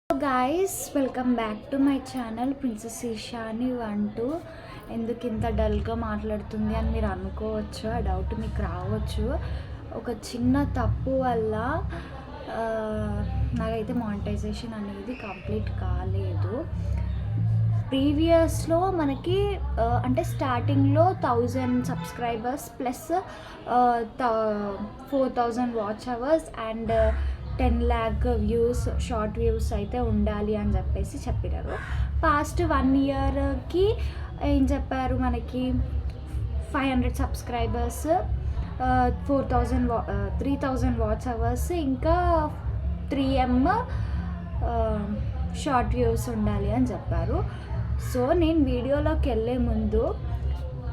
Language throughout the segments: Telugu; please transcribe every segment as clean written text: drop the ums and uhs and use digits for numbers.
Guys welcome back to my channel princess Eshani అంటూ ఎందుకు ఇంత డల్గా మాట్లాడుతుంది అని మీరు అనుకోవచ్చు. ఆ డౌట్ మీకు రావచ్చు. ఒక చిన్న తప్పు వల్ల నాకైతే మానిటైజేషన్ అనేది కంప్లీట్ కాలేదు. ప్రీవియస్లో మనకి అంటే స్టార్టింగ్లో 1000 subscribers plus 4000 watch hours and 10 lakh views short views అయితే ఉండాలి అని చెప్పారు. పాస్ట్ 1 yearకి ఏం చెప్పారు, మనకి 500 సబ్స్క్రైబర్స్, 3000 వాచ్ అవర్స్, ఇంకా 3M షార్ట్ వ్యూస్ ఉండాలి అని చెప్పారు. సో నేను వీడియోలోకి వెళ్ళే ముందు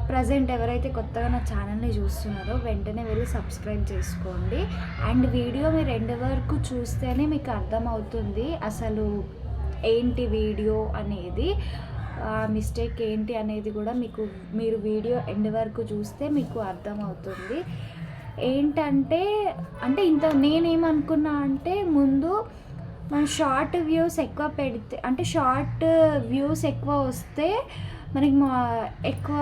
ప్రజెంట్ ఎవరైతే కొత్తగా నా ఛానల్ని చూస్తున్నారో వెంటనే వెళ్ళి సబ్స్క్రైబ్ చేసుకోండి. అండ్ వీడియో మీరు ఎండ్ వరకు చూస్తేనే మీకు అర్థమవుతుంది అసలు ఏంటి వీడియో అనేది, మిస్టేక్ ఏంటి అనేది కూడా మీరు వీడియో ఎండ్ వరకు చూస్తే మీకు అర్థమవుతుంది. ఏంటంటే ఇంత నేనేమనుకున్నా అంటే ముందు మనం షార్ట్ వ్యూస్ ఎక్కువ పెడితే, అంటే షార్ట్ వ్యూస్ ఎక్కువ వస్తే మనకి ఎక్కువ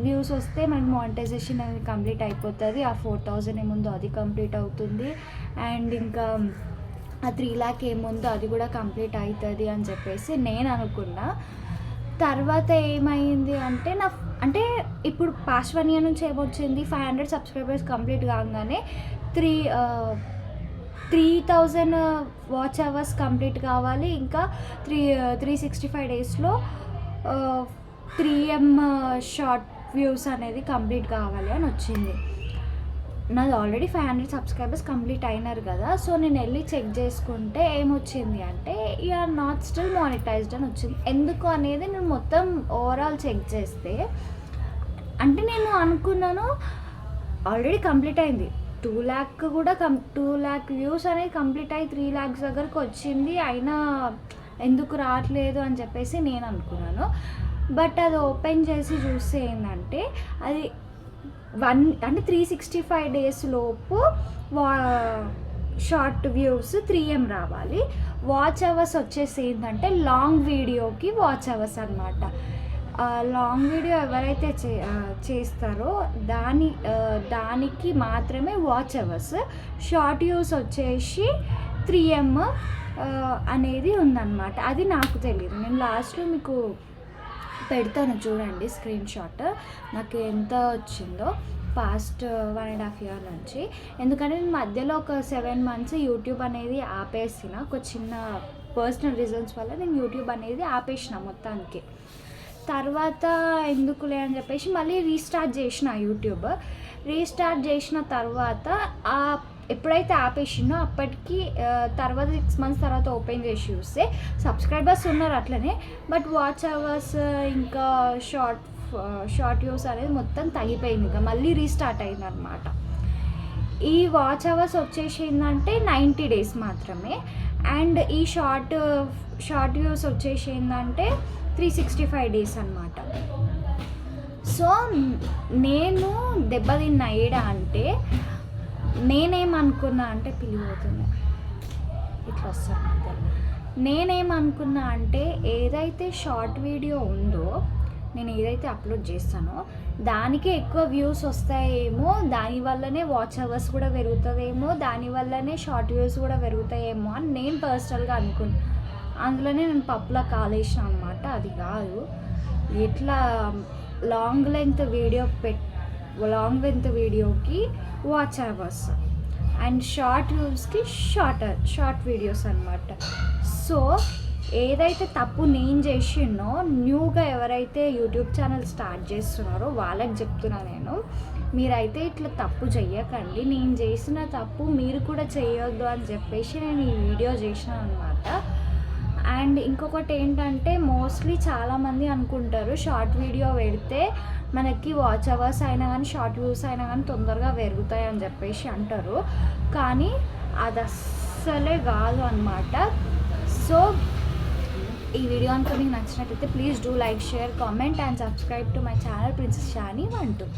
వ్యూస్ వస్తే మనకి మానిటైజేషన్ అనేది కంప్లీట్ అయిపోతుంది. ఆ 4000 ఏముందో అది కంప్లీట్ అవుతుంది. అండ్ ఇంకా ఆ 3 lakh ఏముందో అది కూడా కంప్లీట్ అవుతుంది అని చెప్పేసి నేను అనుకున్నా. తర్వాత ఏమైంది అంటే ఇప్పుడు పాస్ట్ 1 year నుంచి ఏమొచ్చింది, 500 సబ్స్క్రైబర్స్ కంప్లీట్ కాగానే 3000 వాచ్ అవర్స్ కంప్లీట్ కావాలి. ఇంకా 365 డేస్లో 3M షార్ట్ వ్యూస్ అనేది కంప్లీట్ కావాలి అని వచ్చింది. నాది ఆల్రెడీ 500 సబ్స్క్రైబర్స్ కంప్లీట్ అయినారు కదా. సో నేను వెళ్ళి చెక్ చేసుకుంటే ఏమొచ్చింది అంటే you are not still monetized అని వచ్చింది. ఎందుకు అనేది నేను మొత్తం ఓవరాల్ చెక్ చేస్తే, అంటే నేను అనుకున్నాను ఆల్రెడీ కంప్లీట్ అయింది, 2 lakh కూడా 2 lakh వ్యూస్ అనేది కంప్లీట్ అయ్యి 3 lakhs దగ్గరకు వచ్చింది, అయినా ఎందుకు రావట్లేదు అని చెప్పేసి నేను అనుకున్నాను. బట్ అది ఓపెన్ చేసి చూస్తే ఏంటంటే అది 365 డేస్ లోపు షార్ట్ వ్యూస్ 3M రావాలి. వాచ్ అవర్స్ వచ్చేసి ఏంటంటే లాంగ్ వీడియోకి వాచ్ అవర్స్ అనమాట. లాంగ్ వీడియో ఎవరైతే చేస్తారో దానికి మాత్రమే వాచ్ అవర్స్. షార్ట్ వ్యూస్ వచ్చేసి 3M అనేది ఉందన్నమాట. అది నాకు తెలియదు. నేను లాస్ట్లో మీకు పెడతాను చూడండి స్క్రీన్ షాట్, నాకు ఎంత వచ్చిందో పాస్ట్ 1.5 year నుంచి. ఎందుకంటే నేను మధ్యలో ఒక 7 months యూట్యూబ్ అనేది ఆపేసిన, ఒక చిన్న పర్సనల్ రీజన్స్ వల్ల నేను యూట్యూబ్ అనేది ఆపేసిన మొత్తానికి. తర్వాత ఎందుకులే అని చెప్పేసి మళ్ళీ రీస్టార్ట్ చేసిన యూట్యూబ్. రీస్టార్ట్ చేసిన తర్వాత ఎప్పుడైతే ఆపేసినో అప్పటికి తర్వాత 6 months తర్వాత ఓపెన్ చేసి చూస్తే సబ్స్క్రైబర్స్ ఉన్నారు అట్లనే, బట్ వాచ్ అవర్స్ ఇంకా షార్ట్ వ్యూస్ అనేది మొత్తం తగ్గిపోయింది. ఇంకా మళ్ళీ రీస్టార్ట్ అయింది అనమాట. ఈ వాచ్ అవర్స్ వచ్చేసి ఏంటంటే 90 days మాత్రమే. అండ్ ఈ షార్ట్ వ్యూస్ వచ్చేసి ఏంటంటే 365 days అనమాట. సో నేను దెబ్బతిన్న ఏడా అంటే నేనేమనుకున్నా అంటే పిలిపోతుంది ఇట్లా వస్తాను. నేనేమనుకున్నా అంటే ఏదైతే షార్ట్ వీడియో ఉందో, నేను ఏదైతే అప్లోడ్ చేస్తానో దానికే ఎక్కువ వ్యూస్ వస్తాయేమో, దానివల్లనే వాచ్ అవర్స్ కూడా పెరుగుతుందేమో, దానివల్లనే షార్ట్ వ్యూస్ కూడా పెరుగుతాయేమో అని నేను పర్సనల్గా అనుకున్నా. అందులోనే నేను పప్పులా కాలేసిన అనమాట. అది కాదు, ఎట్లా లాంగ్ లెంత్ వీడియోకి వాచ్ అవర్స్ అండ్ షార్ట్ వ్యూస్కి షార్ట్ వీడియోస్ అనమాట. సో ఏదైతే తప్పు నేను చేసినో, న్యూగా ఎవరైతే యూట్యూబ్ ఛానల్ స్టార్ట్ చేస్తున్నారో వాళ్ళకి చెప్తున్నా నేను, మీరైతే ఇట్లా తప్పు చెయ్యకండి. నేను చేసిన తప్పు మీరు కూడా చేయొద్దు అని చెప్పేసి నేను ఈ వీడియో చేసినాను అనమాట. అండ్ ఇంకొకటి ఏంటంటే మోస్ట్లీ చాలామంది అనుకుంటారు షార్ట్ వీడియో పెడితే మనకి వాచ్ అవర్స్ అయినా కానీ షార్ట్ వ్యూస్ అయినా కానీ తొందరగా పెరుగుతాయి అని చెప్పేసి అంటారు, కానీ అది అస్సలే కాదు అనమాట. సో ఈ వీడియో కనుక మీకు నచ్చినట్లయితే please do like, share, comment and subscribe to my channel princess Shani 12.